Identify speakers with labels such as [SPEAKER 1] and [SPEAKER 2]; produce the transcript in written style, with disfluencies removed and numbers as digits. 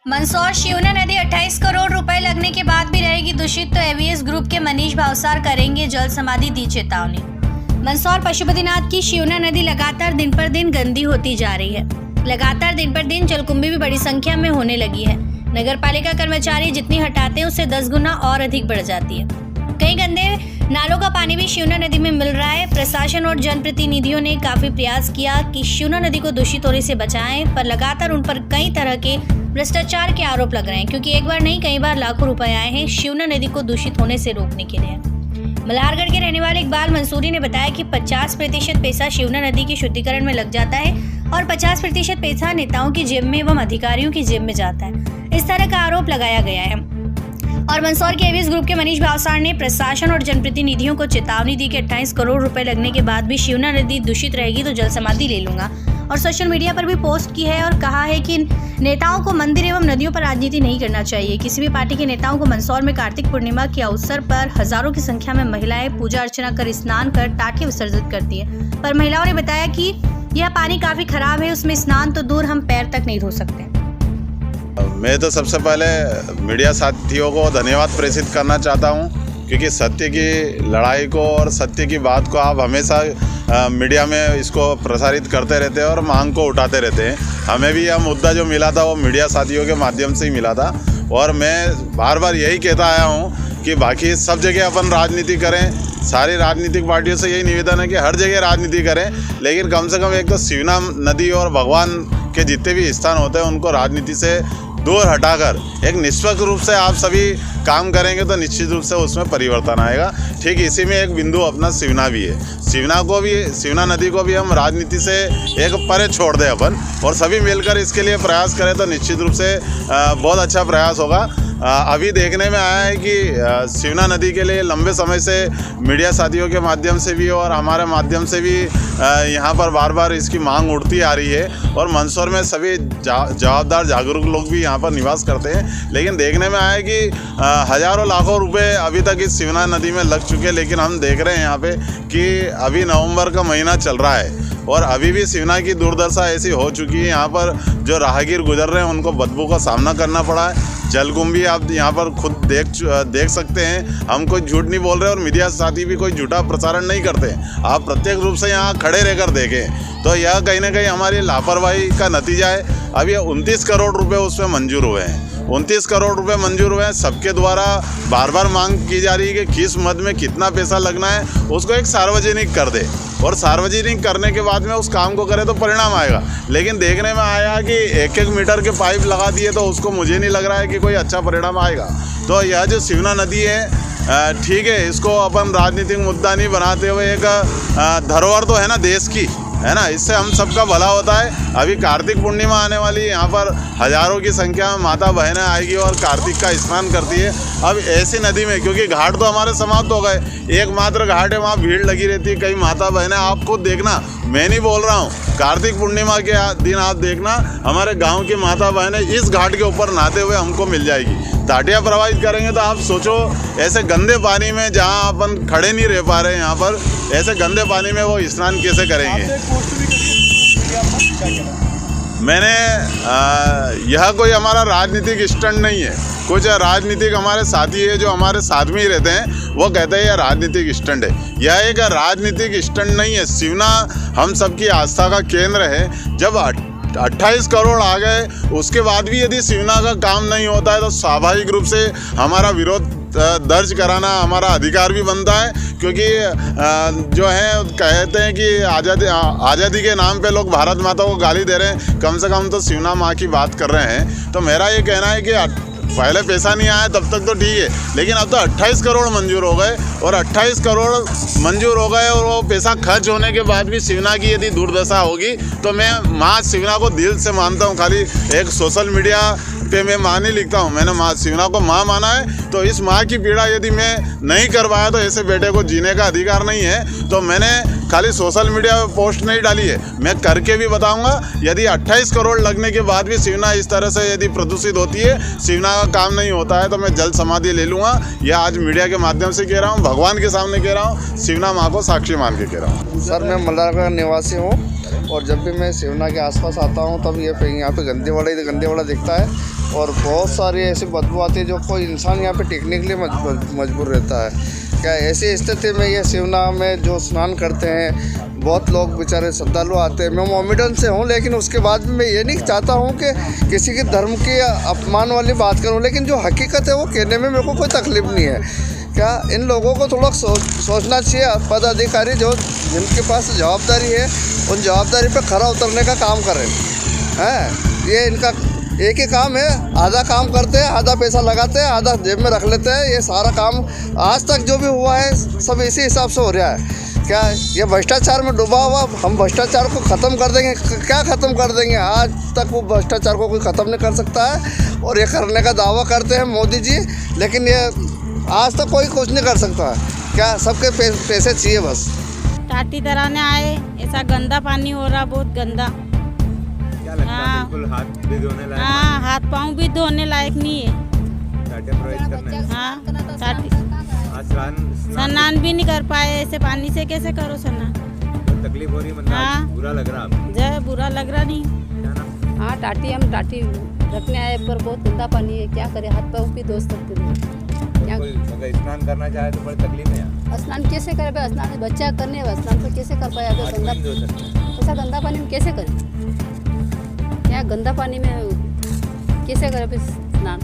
[SPEAKER 1] मंदसौर शिवना नदी 28 करोड़ रुपए लगने के बाद भी रहेगी दूषित, तो एवीएस ग्रुप के मनीष भावसार करेंगे जल समाधि, दी चेतावनी। मंदसौर पशुपतिनाथ की शिवना नदी लगातार दिन पर दिन गंदी होती जा रही है। लगातार दिन पर दिन जलकुंभी भी बड़ी संख्या में होने लगी है। नगर पालिका कर्मचारी जितनी हटाते हैं उससे 10 गुना और अधिक बढ़ जाती है। कई गंदे नालों का पानी भी शिवना नदी में मिल रहा है। प्रशासन और जनप्रतिनिधियों ने काफी प्रयास किया कि शिवना नदी को दूषित होने से बचाएं, पर लगातार उन पर कई तरह के भ्रष्टाचार के आरोप लग रहे हैं, क्योंकि एक बार नहीं कई बार लाखों रुपए आए हैं शिवना नदी को दूषित होने से रोकने के लिए। मल्हारगढ़ के रहने वाले इकबाल मंसूरी ने बताया कि 50% पैसा शिवना नदी के शुद्धिकरण में लग जाता है और 50% पैसा नेताओं की जेब में एवं अधिकारियों की जेब में जाता है। इस तरह का आरोप लगाया गया है। और मंदसौर के एवीएस ग्रुप के मनीष भावसार ने प्रशासन और जनप्रतिनिधियों को चेतावनी दी कि 28 करोड़ रुपए लगने के बाद भी शिवना नदी दूषित रहेगी तो जल समाधि ले लूंगा। और सोशल मीडिया पर भी पोस्ट की है और कहा है कि नेताओं को मंदिर एवं नदियों पर राजनीति नहीं करना चाहिए। किसी भी पार्टी के नेताओं को मंदसौर में कार्तिक पूर्णिमा के अवसर पर हजारों की संख्या में महिलाएं पूजा अर्चना कर स्नान कर टाटे विसर्जित करती है, पर महिलाओं ने बताया कि यह पानी काफी खराब है, उसमें स्नान तो दूर हम पैर तक नहीं धो सकते।
[SPEAKER 2] मैं तो सबसे पहले मीडिया साथियों को धन्यवाद प्रेषित करना चाहता हूं, क्योंकि सत्य की लड़ाई को और सत्य की बात को आप हमेशा मीडिया में इसको प्रसारित करते रहते हैं और मांग को उठाते रहते हैं। हमें भी यह मुद्दा जो मिला था वो मीडिया साथियों के माध्यम से ही मिला था, और मैं बार बार यही कहता आया हूँ कि बाकी सब जगह अपन राजनीति करें। सारी राजनीतिक पार्टियों से यही निवेदन है कि हर जगह राजनीति करें, लेकिन कम से कम एक तो शिवना नदी और भगवान के जितने भी स्थान होते हैं उनको राजनीति से दूर हटाकर एक निष्पक्ष रूप से आप सभी काम करेंगे तो निश्चित रूप से उसमें परिवर्तन आएगा। ठीक इसी में एक बिंदु अपना शिवना भी है। शिवना नदी को भी हम राजनीति से एक परे छोड़ दें अपन, और सभी मिलकर इसके लिए प्रयास करें तो निश्चित रूप से बहुत अच्छा प्रयास होगा। अभी देखने में आया है कि शिवना नदी के लिए लंबे समय से मीडिया साथियों के माध्यम से भी और हमारे माध्यम से भी यहाँ पर बार बार इसकी मांग उठती आ रही है, और मंदसौर में सभी जवाबदार जागरूक लोग भी यहाँ पर निवास करते हैं। लेकिन देखने में आया है कि हजारों लाखों रुपए अभी तक इस शिवना नदी में लग चुके हैं, लेकिन हम देख रहे हैं यहाँ पे कि अभी नवंबर का महीना चल रहा है और अभी भी शिवना की दुर्दशा ऐसी हो चुकी है। यहाँ पर जो राहगीर गुजर रहे हैं उनको बदबू का सामना करना पड़ा है। जलकुंभी आप यहाँ पर खुद देख सकते हैं। हम कोई झूठ नहीं बोल रहे और मीडिया साथी भी कोई झूठा प्रसारण नहीं करते। आप प्रत्येक रूप से यहाँ खड़े रहकर देखें तो यह कहीं ना कहीं हमारी लापरवाही का नतीजा है। अब ये 29 करोड़ रुपए उसमें मंजूर हुए हैं। 29 करोड़ रुपए मंजूर हुए हैं। सबके द्वारा बार बार मांग की जा रही है कि किस मद में कितना पैसा लगना है, उसको एक सार्वजनिक कर दे, और सार्वजनिक करने के बाद में उस काम को करे तो परिणाम आएगा। लेकिन देखने में आया कि 1-1 मीटर के पाइप लगा दिए तो उसको मुझे नहीं लग रहा है कि कोई अच्छा परिणाम आएगा। तो यह जो शिवना नदी है, ठीक है, इसको अपन राजनीतिक मुद्दा नहीं बनाते हुए एक धरोहर तो है ना देश की, है ना, इससे हम सबका भला होता है। अभी कार्तिक पूर्णिमा आने वाली है, यहाँ पर हजारों की संख्या में माता बहनें आएगी और कार्तिक का स्नान करती है। अब ऐसी नदी में, क्योंकि घाट तो हमारे समाप्त हो गए, एकमात्र घाट है, वहाँ भीड़ लगी रहती है। कई माता बहनें, आप खुद देखना, मैं नहीं बोल रहा हूँ, कार्तिक पूर्णिमा के दिन आप देखना हमारे गाँव की माता बहनें इस घाट के ऊपर नहाते हुए हमको मिल जाएगी। टाटियाँ प्रवाहित करेंगे तो आप सोचो ऐसे गंदे पानी में जहाँ अपन खड़े नहीं रह पा रहे हैं, यहाँ पर ऐसे गंदे पानी में वो स्नान कैसे करेंगे। मैंने यह कोई हमारा राजनीतिक स्टंट नहीं है। कुछ राजनीतिक हमारे साथी है जो हमारे साथ में ही रहते हैं, वो कहते हैं यह राजनीतिक स्टंट है। यह एक राजनीतिक स्टंट नहीं है। शिवना हम सबकी आस्था का केंद्र है। जब 28 करोड़ आ गए उसके बाद भी यदि शिवना का काम नहीं होता है तो स्वाभाविक रूप से हमारा विरोध दर्ज कराना हमारा अधिकार भी बनता है, क्योंकि जो है कहते हैं कि आज़ादी के नाम पे लोग भारत माता को गाली दे रहे हैं, कम से कम तो शिवना माँ की बात कर रहे हैं। तो मेरा ये कहना है कि पहले पैसा नहीं आया तब तक तो ठीक है, लेकिन अब तो 28 करोड़ मंजूर हो गए, और 28 करोड़ मंजूर हो गए और वो पैसा खर्च होने के बाद भी शिवना की यदि दुर्दशा होगी तो मैं माँ शिवना को दिल से मानता हूँ। खाली एक सोशल मीडिया पे मैं माँ नहीं लिखता हूँ, मैंने माँ शिवना को माँ माना है। तो इस माँ की पीड़ा यदि मैं नहीं कर पाया तो ऐसे बेटे को जीने का अधिकार नहीं है। तो मैंने खाली सोशल मीडिया पे पोस्ट नहीं डाली है, मैं करके भी बताऊंगा। यदि 28 करोड़ लगने के बाद भी शिवना इस तरह से यदि प्रदूषित होती है, शिवना का काम नहीं होता है, तो मैं जल समाधि ले लूँगा। यह आज मीडिया के माध्यम से कह रहा हूँ, भगवान के सामने कह रहा हूँ, शिवना माँ को साक्षी मान के कह रहा हूँ।
[SPEAKER 3] सर, मैं मल्हारगढ़ निवासी हूँ और जब भी मैं शिवना के आसपास आता हूँ तब यहाँ पे गंदे वाला दिखता है। और बहुत सारी ऐसी बदबू आती है जो कोई इंसान यहाँ पे टिकने के लिए मजबूर रहता है। क्या ऐसी स्थिति में ये शिवना में जो स्नान करते हैं, बहुत लोग बेचारे श्रद्धालु आते हैं। मैं मोमेडन से हूँ, लेकिन उसके बाद मैं ये नहीं चाहता हूँ कि किसी के धर्म की अपमान वाली बात करूँ, लेकिन जो हकीकत है वो कहने में मेरे को कोई तकलीफ नहीं है। क्या इन लोगों को थोड़ा सोचना चाहिए, पदाधिकारी जो जिनके पास जवाबदारी है उन जवाबदारी पे खरा उतरने का काम करें। हैं ये इनका एक ही काम है, आधा काम करते हैं, आधा पैसा लगाते हैं, आधा जेब में रख लेते हैं। ये सारा काम आज तक जो भी हुआ है सब इसी हिसाब से हो रहा है। क्या ये भ्रष्टाचार में डूबा हुआ, हम भ्रष्टाचार को ख़त्म कर देंगे? क्या ख़त्म कर देंगे? आज तक वो भ्रष्टाचार को कोई ख़त्म नहीं कर सकता है और ये करने का दावा करते हैं मोदी जी, लेकिन ये आज तक कोई कुछ नहीं कर सकता है। क्या सबके पैसे चाहिए बस।
[SPEAKER 4] टाटी तराने आए, ऐसा गंदा पानी हो रहा, बहुत गंदा।
[SPEAKER 5] क्या लगता है? बिल्कुल हाथ भी धोने लायक
[SPEAKER 4] हाँ, हाथ पाँव भी धोने लायक नहीं है।
[SPEAKER 5] टाटे प्रवेश करने
[SPEAKER 4] हाँ, टाटी
[SPEAKER 5] आज
[SPEAKER 4] स्नान भी नहीं कर पाए, ऐसे पानी से कैसे करो स्नान?
[SPEAKER 5] तकलीफ हो रही, मतलब
[SPEAKER 4] हाँ।
[SPEAKER 5] बुरा लग रहा आपको?
[SPEAKER 4] जय बुरा लग रहा नहीं।
[SPEAKER 5] क्या ना?
[SPEAKER 6] हाँ टाटी, हम टाटी रखने आए पर बहुत गंदा पानी है, क्या करें, हाथ पाँव भी धो सकते नहीं। क्या
[SPEAKER 5] कोई अगर स्नान करना चाहे तो बड़ी तकलीफ है यहाँ।
[SPEAKER 6] स्नान कैसे करे भाई? स्नान बच्चा करने है, स्नान तो कैसे कर पाए? अगर
[SPEAKER 5] हाथ
[SPEAKER 6] गंदा
[SPEAKER 5] भी नहीं धो सकते।
[SPEAKER 6] ऐसा गंदा पानी में कैसे करें? क्या गंदा पानी में कैसे करें फिर स्नान?